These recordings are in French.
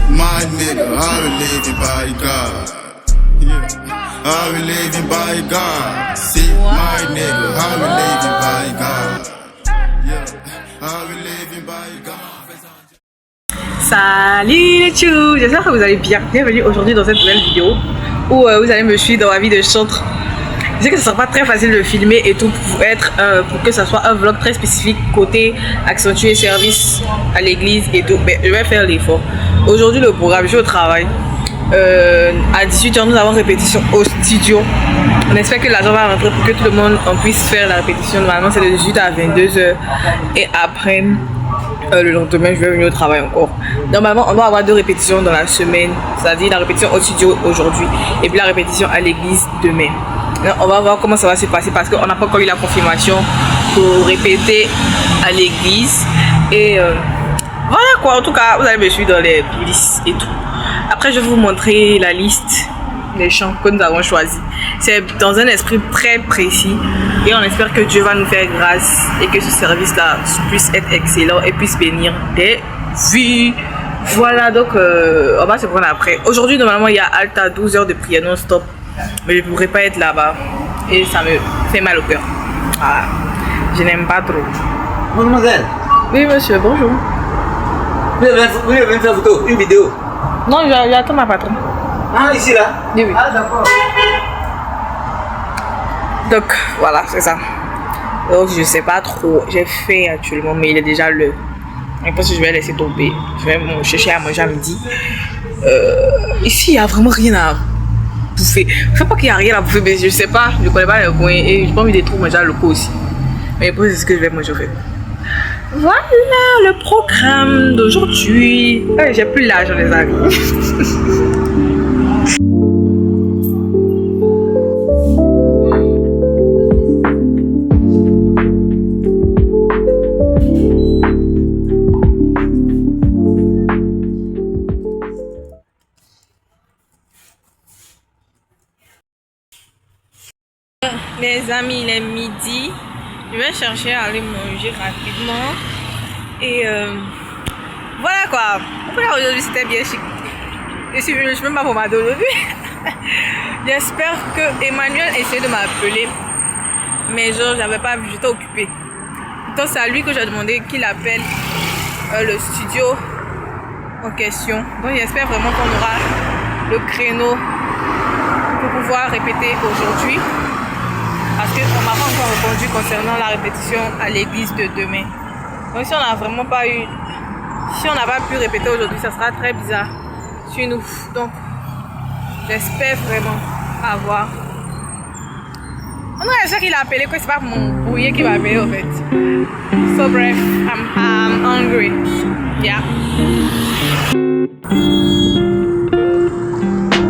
my nigga, I believe in by God. Yeah, I believe in by God. See, my nigga, I believe in by God. Yeah, I believe in by God. Salut les chou, j'espère que vous allez bien. Bienvenue aujourd'hui dans cette nouvelle vidéo où vous allez me suivre dans ma vie de chantre. Je sais que ce sera pas très facile de filmer et tout pour que ça soit un vlog très spécifique côté accentuer service à l'église et tout, mais je vais faire l'effort. Aujourd'hui le programme, je suis au travail. À 18h nous avons répétition au studio. On espère que l'argent va rentrer pour que tout le monde puisse faire la répétition. Normalement c'est de 18h à 22h et après le lendemain je vais venir au travail encore. Normalement on doit avoir 2 répétitions dans la semaine, c'est-à-dire la répétition au studio aujourd'hui et puis la répétition à l'église demain. On va voir comment ça va se passer parce qu'on n'a pas encore eu la confirmation pour répéter à l'église. Et voilà quoi, en tout cas, vous allez me suivre dans les coulisses et tout. Après, je vais vous montrer la liste des chants que nous avons choisis. C'est dans un esprit très précis et on espère que Dieu va nous faire grâce et que ce service-là puisse être excellent et puisse bénir des vies. Voilà, donc on va se prendre après. Aujourd'hui, normalement, il y a Alta 12 heures de prière non-stop. Mais je ne pourrais pas être là-bas et ça me fait mal au cœur. Ah, je n'aime pas trop. Mademoiselle. Oui monsieur, bonjour. Vous avez fait une photo, une vidéo. Non, j'attends ma patronne. Ah, ici là. Oui, oui. Ah, d'accord. Donc voilà, c'est ça. Donc je sais pas trop. J'ai fait actuellement, mais il est déjà l'heure. Je pense que je vais laisser tomber. Je vais me chercher à manger à midi. Ici, il n'y a vraiment rien à bouffer. Je sais pas qu'il n'y a rien à bouffer, mais je sais pas. Je connais pas les coins et j'ai pas envie de trop manger à locaux aussi. Mais après, c'est ce que je vais manger au fait. Voilà le programme d'aujourd'hui. J'ai plus l'argent, les amis. Les amis, il est midi. Je vais chercher à aller manger rapidement. Et voilà quoi. Aujourd'hui c'était bien chic. Je suis même pas pour m'adorer aujourd'hui. J'espère que Emmanuel essaie de m'appeler. Mais genre j'avais pas vu, j'étais occupée. Donc c'est à lui que j'ai demandé qu'il appelle le studio en question. Donc j'espère vraiment qu'on aura le créneau pour pouvoir répéter aujourd'hui. Parce qu'on m'a pas encore répondu concernant la répétition à l'église de demain. Donc si on n'a vraiment pas eu, si on n'a pas pu répéter aujourd'hui, ça sera très bizarre sur nous. Donc j'espère vraiment avoir. On a sûr qu'il a appelé, que c'est pas pour mon brouillé qui va appeler en fait. So bref, I'm hungry. Yeah.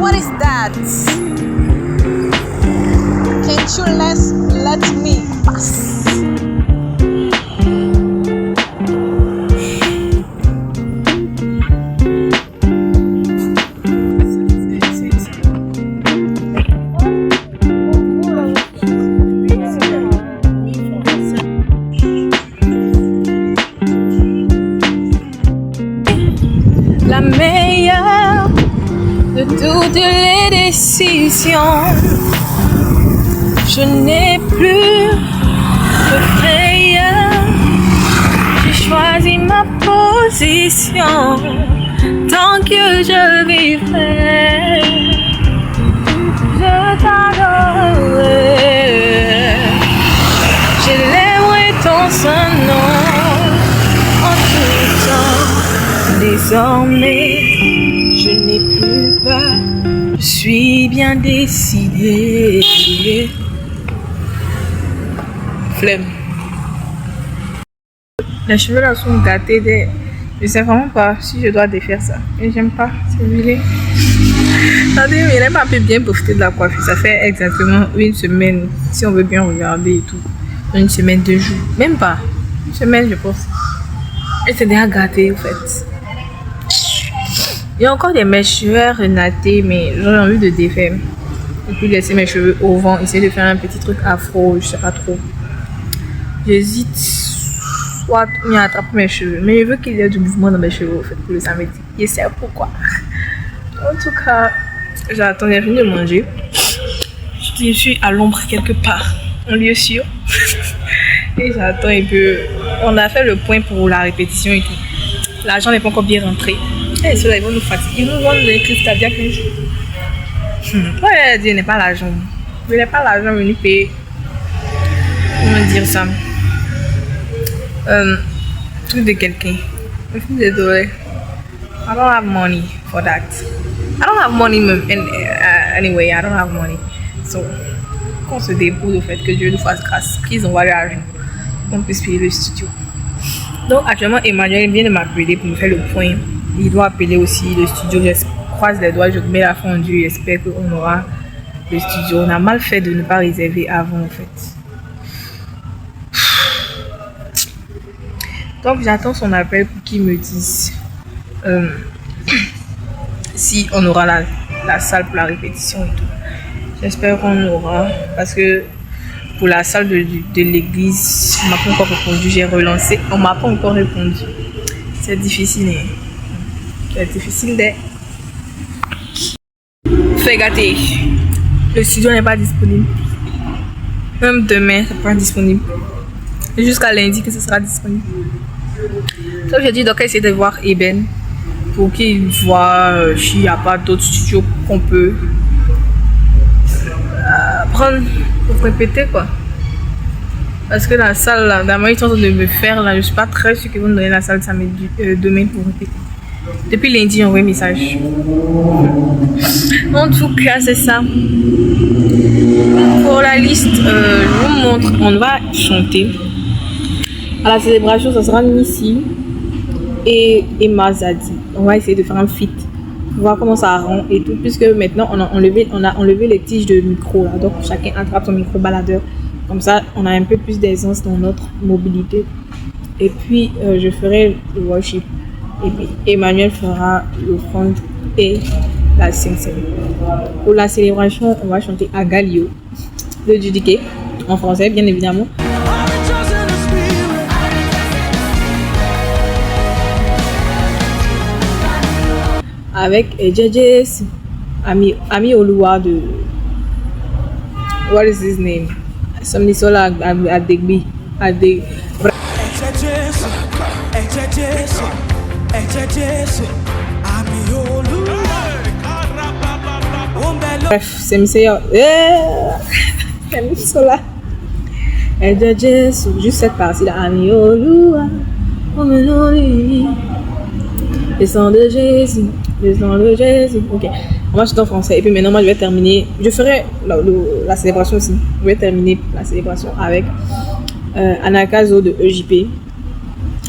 What is that? Can't you let me pass? La meilleure de toutes les décisions. Je n'ai plus de frayeur. J'ai choisi ma position. Tant que je vivrai, je t'adorerai. J'élèverai ton saint nom en tout temps. Désormais, je n'ai plus peur. Je suis bien décidée. Flemme. Les cheveux là sont gâtés. Je sais vraiment pas si je dois défaire ça. Mais j'aime pas. C'est huilé. Attendez, mais il n'est pas pu bien profiter de la coiffure. Ça fait exactement une semaine. Si on veut bien regarder et tout. Une semaine, 2 jours. Même pas. Une semaine, je pense. Et c'est déjà gâté en fait. Il y a encore des mèches renatées, mais j'aurais envie de défaire. Et puis laisser mes cheveux au vent, essayer de faire un petit truc afro, je sais pas trop. J'hésite. soit il attrape mes cheveux. Mais je veux qu'il y ait du mouvement dans mes cheveux, en fait, pour le samedi. Et c'est pourquoi. En tout cas, j'attends, j'ai fini de manger. Je suis à l'ombre quelque part, en lieu sûr. Et j'attends un peu. On a fait le point pour la répétition et tout. L'argent n'est pas encore bien rentré. Et ceux-là, ils vont nous fatiguer. Ils nous vendent des crises cardiaques. Ouais, elle dit, n'est pas l'argent. Je n'ai pas l'argent venu payer. Comment dire ça? Truc de quelqu'un. Je suis désolée. I don't have money for that. I don't have money anyway. I don't have money. So, qu'on se débrouille au fait que Dieu nous fasse grâce, qu'ils envoient l'argent, qu'on puisse payer le studio. Donc actuellement, Emmanuel vient de m'appeler pour me faire le point. Il doit appeler aussi le studio. Je croise les doigts, je mets la foi en Dieu. J'espère qu'on aura le studio. On a mal fait de ne pas réserver avant en fait. Donc j'attends son appel pour qu'il me dise si on aura la salle pour la répétition et tout. J'espère qu'on aura, parce que pour la salle de l'église, on m'a pas encore répondu, j'ai relancé, on m'a pas encore répondu. C'est difficile, hein? C'est difficile de... Fais gâter. Le studio n'est pas disponible. Même demain, ça sera disponible. Jusqu'à lundi que ce sera disponible. Donc j'ai dit donc essayer de voir Eben pour qu'il voit s'il n'y a pas d'autres studios qu'on peut prendre pour répéter quoi. Parce que la salle là, la manière de me faire là, je suis pas très sûre qu'ils vont me donner la salle samedi, demain pour répéter. Depuis lundi, on envoie un message. En tout cas, c'est ça. Pour la liste, je vous montre, on va chanter. À la célébration, ça sera Missy et Mazadi. On va essayer de faire un feat. Voir comment ça rend et tout, puisque maintenant on a enlevé les tiges de micro là, donc chacun attrape son micro baladeur, comme ça on a un peu plus d'aisance dans notre mobilité. Et puis je ferai le worship et puis Emmanuel fera l'offrande et la Sainte-Seine. Pour la célébration, on va chanter Agalio de Judique en français bien évidemment. Avec JJ's Ami Oluwa de what is his name? Somnisola Adegbi bref, c'est Miseya Somnisola JJ's, juste cette partie là, Ami Oluwa le sang de Jésus. Le sang de Jésus. Ok, on va chanter en français. Et puis maintenant, moi, je vais terminer. Je ferai la célébration aussi. Je vais terminer la célébration avec Anakazo de EJP.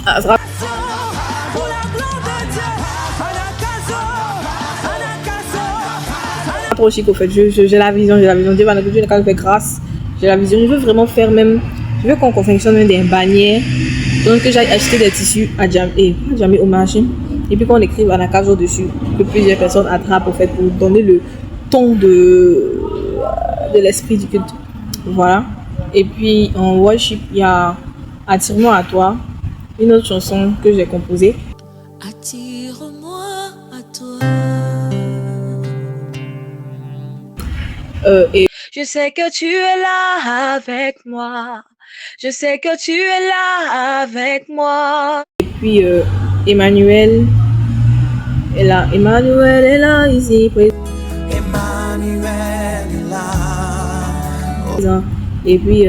Ah, ça sera... Pas trop chic au fait. J'ai la vision. Dieu va nous faire grâce. J'ai la vision. Je veux vraiment faire même. Je veux qu'on confectionne même des bannières. Donc que j'aille acheter des tissus à Djamé au marché. Et puis qu'on écrive Anakazo dessus, que plusieurs personnes attrapent en fait pour donner le ton de l'esprit du culte. Voilà. Et puis en worship, il y a Attire-moi à toi, une autre chanson que j'ai composée. Attire-moi à toi. Et je sais que tu es là avec moi. Je sais que tu es là avec moi. Et puis Emmanuel est là. Emmanuel est là ici. Emmanuel est là. Et puis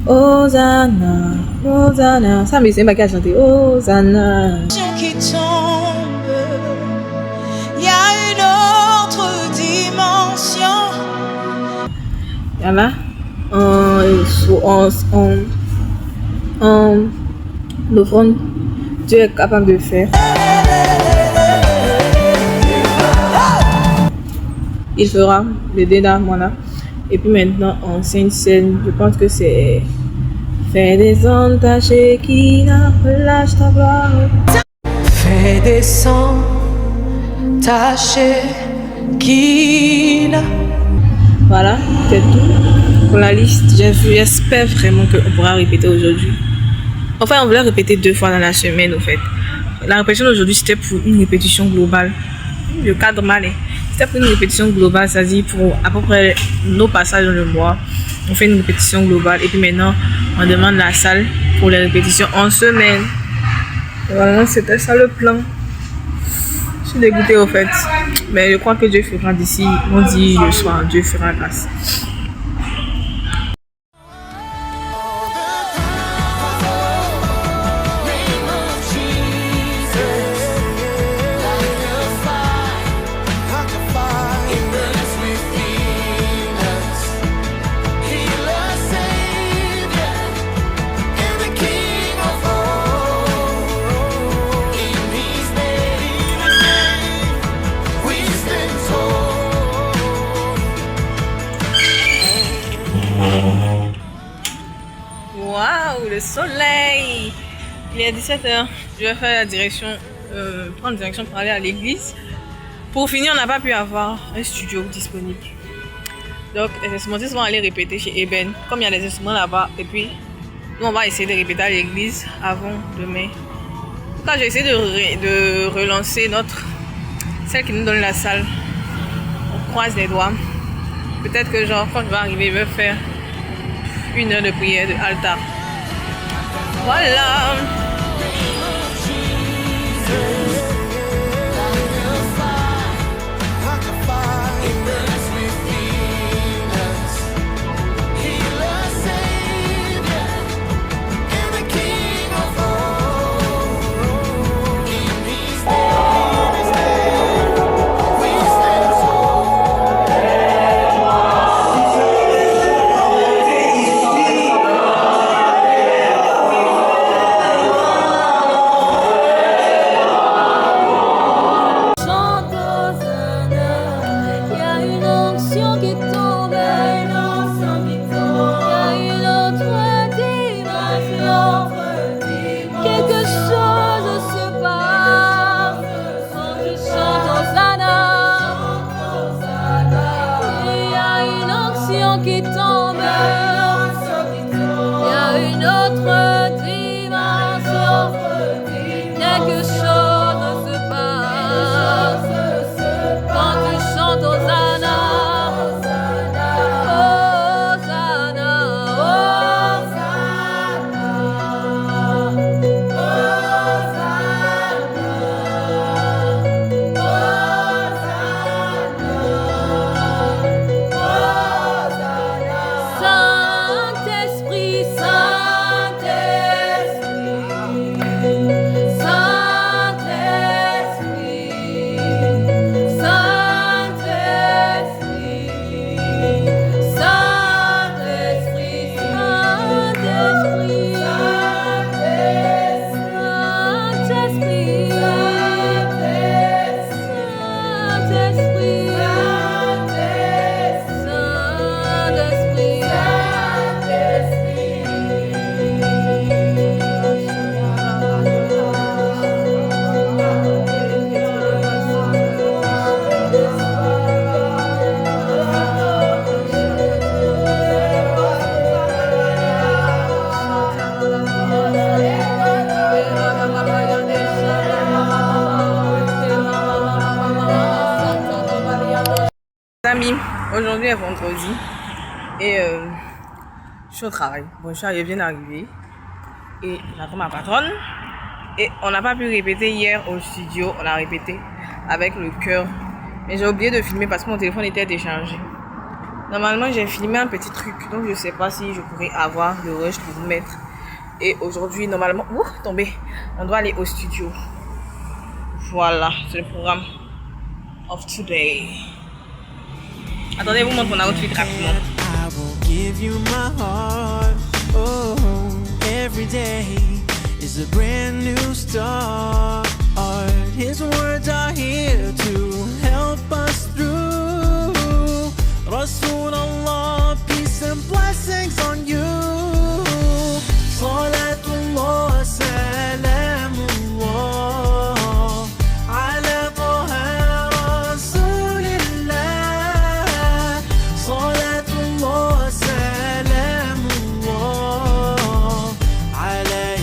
Hosanna, Hosanna. Ça, mais c'est pas qu'à chanter. Hosanna. Qui tombe, il y a une autre dimension. Il y en a en offrande, Dieu est capable de faire. Il fera le Déda Moana. Et puis maintenant en Sainte-Seine, je pense que c'est Fais descendre ta Shekinah, relâche ta gloire. Fais descendre ta Shekinah. Voilà, c'est tout pour la liste. J'espère vraiment qu'on pourra répéter aujourd'hui. Enfin, on voulait répéter 2 fois dans la semaine, au fait. La répétition d'aujourd'hui, c'était pour une répétition globale. Le cadre mal, c'était pour une répétition globale, c'est-à-dire pour à peu près nos passages dans le mois. On fait une répétition globale et puis maintenant, on demande la salle pour les répétitions en semaine. Voilà, c'était ça le plan. Je suis dégoûtée, au fait. Mais je crois que Dieu fera d'ici, on dit le soir, Dieu fera grâce. Waouh, le soleil! Il est 17h. Je vais faire la direction, prendre direction pour aller à l'église. Pour finir, on n'a pas pu avoir un studio disponible. Donc, les instrumentistes vont aller répéter chez Eben, comme il y a des instruments là-bas. Et puis, nous, on va essayer de répéter à l'église avant demain. En tout cas, j'ai essayé de relancer celle qui nous donne la salle. On croise les doigts. Peut-être que, genre, quand je vais arriver, je vais faire 1 heure de prière de altar. Voilà. Amis, aujourd'hui est vendredi et je suis au travail. Bon, je viens d'arriver et j'attends ma patronne et on n'a pas pu répéter hier au studio. On a répété avec le chœur, mais j'ai oublié de filmer parce que mon téléphone était déchargé. Normalement, j'ai filmé un petit truc, donc je sais pas si je pourrais avoir le rush pour vous mettre. Et aujourd'hui, normalement, tombé, on doit aller au studio. Voilà, c'est le programme of today. Attendez, vous montre mon outfit rapidement. I will give you my heart. Oh, every day is a brand new start. His words are here to help us through. Rasulullah, peace and blessings on you. Salatullah, salamullah. Ala Taha Rasulillah. Salatullah, salamullah. Ala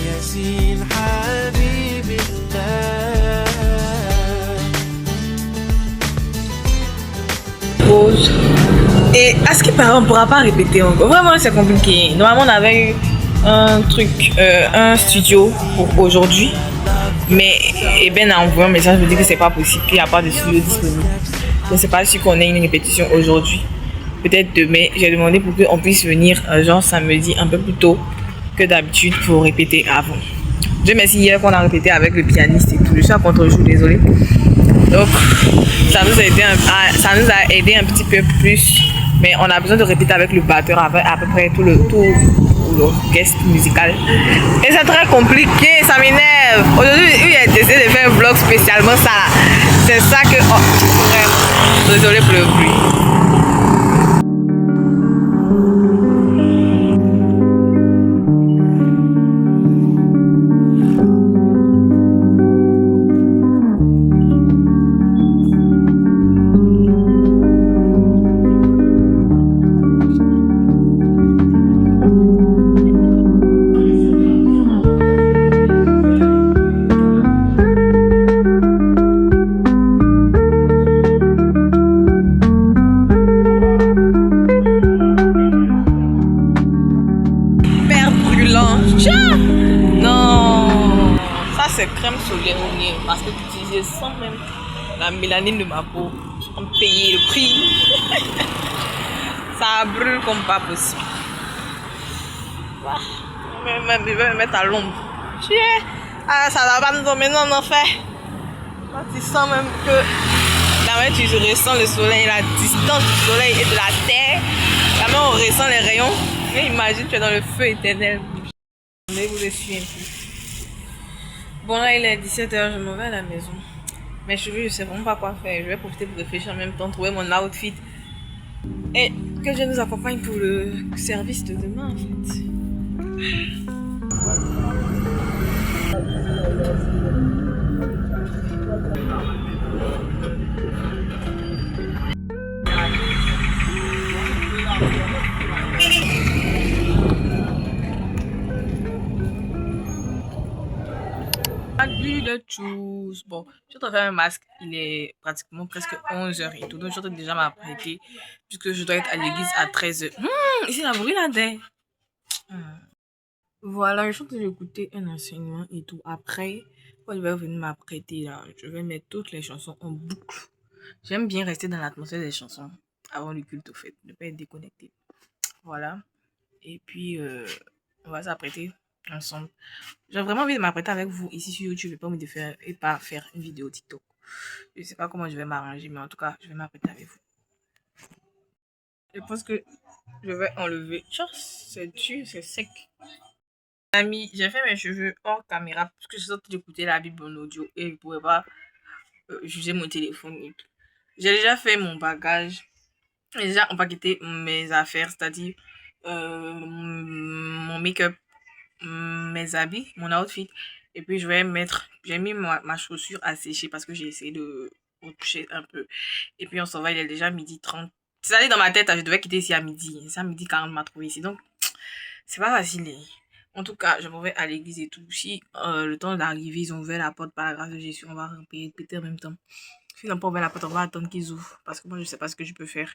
pause. Et à ce qui paraît, on ne pourra pas répéter encore. Vraiment, c'est compliqué. Normalement, on avait eu un studio pour aujourd'hui. Mais Ben a envoyé un message pour dire que c'est pas possible, qu'il n'y a pas de studio disponible. Je ne sais pas si on ait une répétition aujourd'hui. Peut-être demain. J'ai demandé pour qu'on puisse venir genre samedi un peu plus tôt que d'habitude pour répéter avant. Dieu merci, hier qu'on a répété avec le pianiste et tout. Je suis à contre-jour, désolé. Donc ça nous a aidé un petit peu plus. Mais on a besoin de répéter avec le batteur, avec à peu près tout l'orchestre musical. Et c'est très compliqué, ça m'énerve. Aujourd'hui, j'ai décidé de faire un vlog spécialement ça. C'est ça que... Oh, vraiment. Désolé pour le bruit. Non, ça c'est crème solaire parce que j'utilisais sans même la mélanine de ma peau, sans payer le prix. Ça brûle comme pas possible. Je vais me mettre à l'ombre. Ça va pas nous emmener en enfer. Tu sens même que la main tu ressens le soleil, la distance du soleil et de la terre. La main on ressent les rayons. Mais imagine tu es dans le feu éternel. Mais vous le suivez un peu. Bon là il est 17h, je m'en vais à la maison. Mes cheveux je sais vraiment pas quoi faire. Je vais profiter pour réfléchir en même temps, trouver mon outfit. Et que Dieu nous accompagne pour le service de demain en fait. Bon, je suis en train de faire un masque, il est pratiquement presque 11h et tout, donc je suis en train de déjà m'apprêter puisque je dois être à l'église à 13h. Ici la bruit là-dedans. Voilà, je suis en train d'écouter un enseignement et tout. Après, quand je vais venir m'apprêter là, je vais mettre toutes les chansons en boucle. J'aime bien rester dans l'atmosphère des chansons avant le culte au fait, ne pas être déconnecté. Voilà, et puis on va s'apprêter ensemble. J'ai vraiment envie de m'apprêter avec vous ici sur YouTube et pas envie de faire une vidéo TikTok. Je sais pas comment je vais m'arranger, mais en tout cas, je vais m'apprêter avec vous. Je pense que je vais enlever. C'est dur, c'est sec. Amis, j'ai fait mes cheveux hors caméra parce que je suis en train d'écouter la Bible en audio et je ne pouvais pas juger mon téléphone. J'ai déjà fait mon bagage. J'ai déjà empaqueté mes affaires, c'est-à-dire mon make-up, mes habits, mon outfit. Et puis j'ai mis ma chaussure à sécher parce que j'ai essayé de retoucher un peu. Et puis on s'en va, il est déjà 12h30. C'est allé dans ma tête, je devais quitter ici à midi. C'est à 12h40 m'a trouvé ici. Donc c'est pas facile. En tout cas, je m'en vais à l'église et tout. Si le temps d'arriver, ils ont ouvert la porte par la grâce de Jésus, on va répéter en même temps. Si ils n'ont pas ouvert la porte, on va attendre qu'ils ouvrent. Parce que moi, je ne sais pas ce que je peux faire.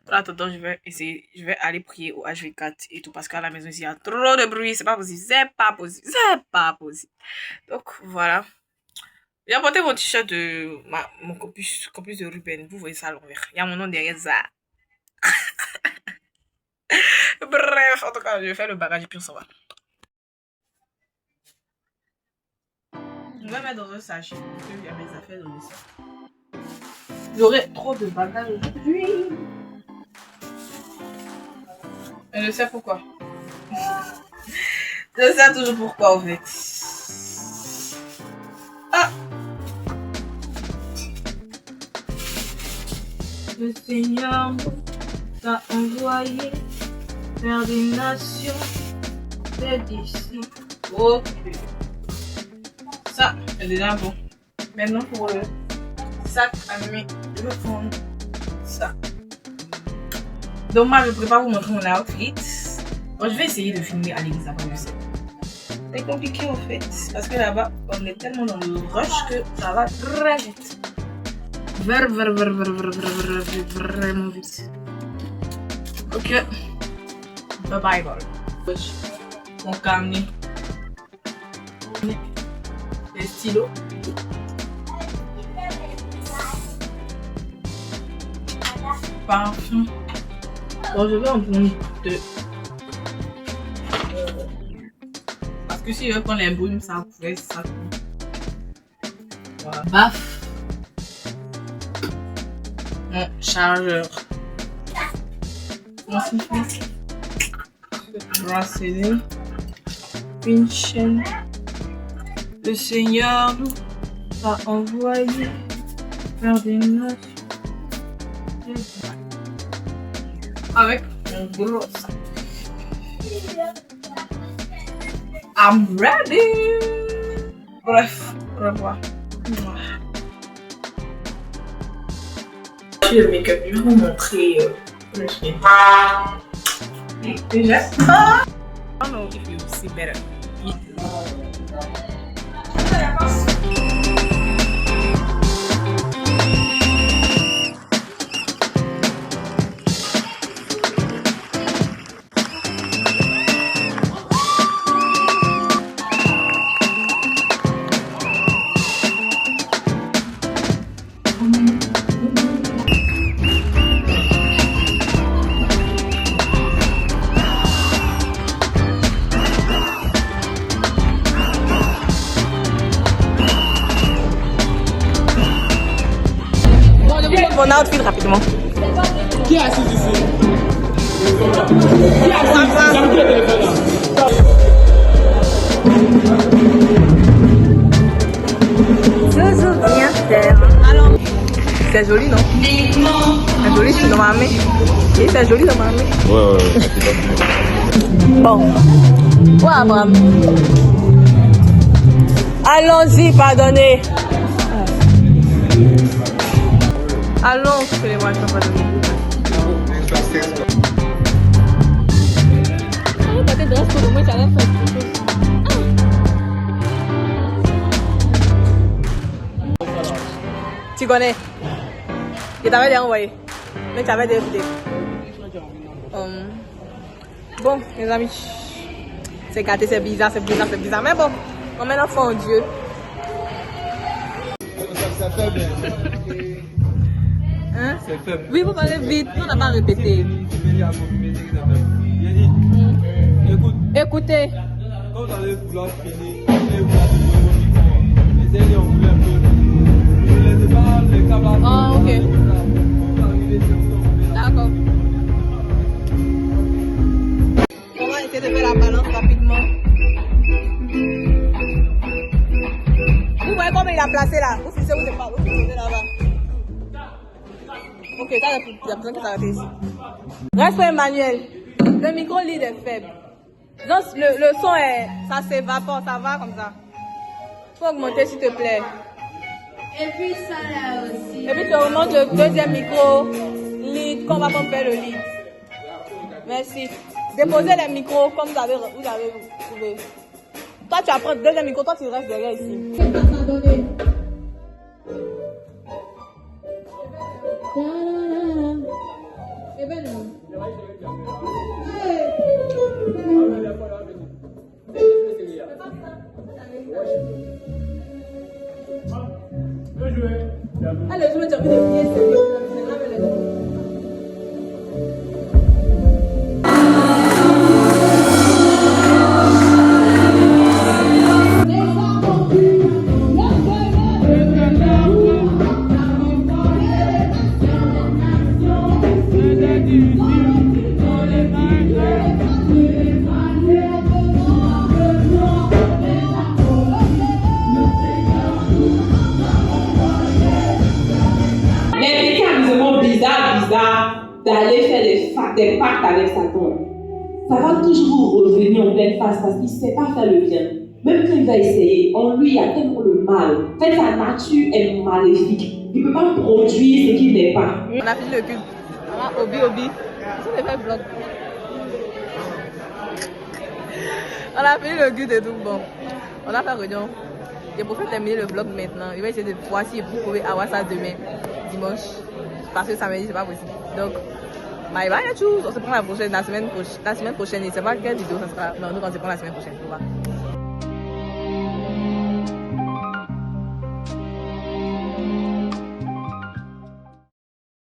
En attendant, je vais aller prier au HV4 et tout. Parce qu'à la maison, ici, il y a trop de bruit. C'est pas possible. C'est pas possible. C'est pas possible. Donc, voilà. J'ai apporté mon t-shirt de mon campus de Ruben. Vous voyez ça à l'envers. Il y a mon nom derrière ça. Bref, en tout cas, je vais faire le bagage et puis on s'en va. Je vais mettre dans un sachet parce qu'il y a mes affaires dans le sac. J'aurai trop de bagages aujourd'hui. Je sais pourquoi. Je sais toujours pourquoi en fait. Ah! Le Seigneur t'a envoyé vers des nations, des disciples. Ok. Ça, c'est déjà bon. Maintenant pour le sac à main, je vais prendre ça. Donc moi, je ne pourrais pas vous montrer mon outfit. Bon, je vais essayer de filmer à l'église après, je sais. C'est compliqué en fait, parce que là-bas, on est tellement dans le rush que ça va très vite. Vraiment vite. Ok. Bye bye, ball. Mon carnet. Les stylos. Parfum. Bon, je vais en prendre 2. Parce que si je prends les brumes, ça pourrait ça. Voilà. Baf. Mon chargeur. Ensuite, bracelet. Une chaîne. Le Seigneur nous a envoyé faire des noces. Avec un gros sac. I'm ready. Bref, au revoir. Je vais le make-up, je vais vous montrer le chien. Déjà. I don't know if you see better. Mon outfit rapidement. Qui est assis ici? Zozo, viens faire. C'est joli, non? C'est joli, c'est dans ma main. Et c'est joli dans ma main. Ouais. Bon. Ouais, Abraham. Allons-y, pardonnez. Allons, excusez-moi, je ne peux pas donner. Tu connais? Je t'avais déjà envoyé. Mais tu avais déjà écouté. Bon, mes amis. C'est gâté, c'est bizarre. Mais bon, on met notre foi en Dieu. Hein? Oui, vous parlez vite, on n'a pas répété. Écoutez. Quand vous allez vouloir finir, essayez de rouler un peu. Ne laissez pas les câbles. Ah, ok. D'accord. On va essayer de faire la balance rapidement. Vous voyez comment il a placé là? Vous fixez, vous n'êtes pas. Vous fixez là-bas. Ok, ça, il y a besoin que ça arrête ici. Reste Emmanuel. Le micro lead est faible. Donc, le son est. Ça s'évapore, ça va comme ça. Faut augmenter s'il te plaît. Et puis ça là aussi. Et puis tu augmentes le deuxième micro lead, comme on va faire le lead. Merci. Déposez les micros comme vous avez trouvé. Toi, tu vas prendre le deuxième micro, toi, tu restes derrière ici. Allez, je vais te dire d'aller faire des pactes avec Satan. Ça va toujours revenir en pleine face parce qu'il ne sait pas faire le bien. Même quand il va essayer, en lui, il y a tellement le mal. En fait, sa nature est maléfique. Il ne peut pas produire ce qu'il n'est pas. On a fini le cube. Obi. On a fait vlog. On a fini le cube et tout. Bon, on a fait réunion. Je préfère terminer le vlog maintenant. Je vais essayer de voir si vous pouvez avoir ça demain. dimanche. Parce que samedi, c'est pas possible. Donc, bye bye à tous. On se prend la semaine prochaine. Et c'est pas quelle vidéo ça sera. Mais nous, on se prend la semaine prochaine. Au revoir.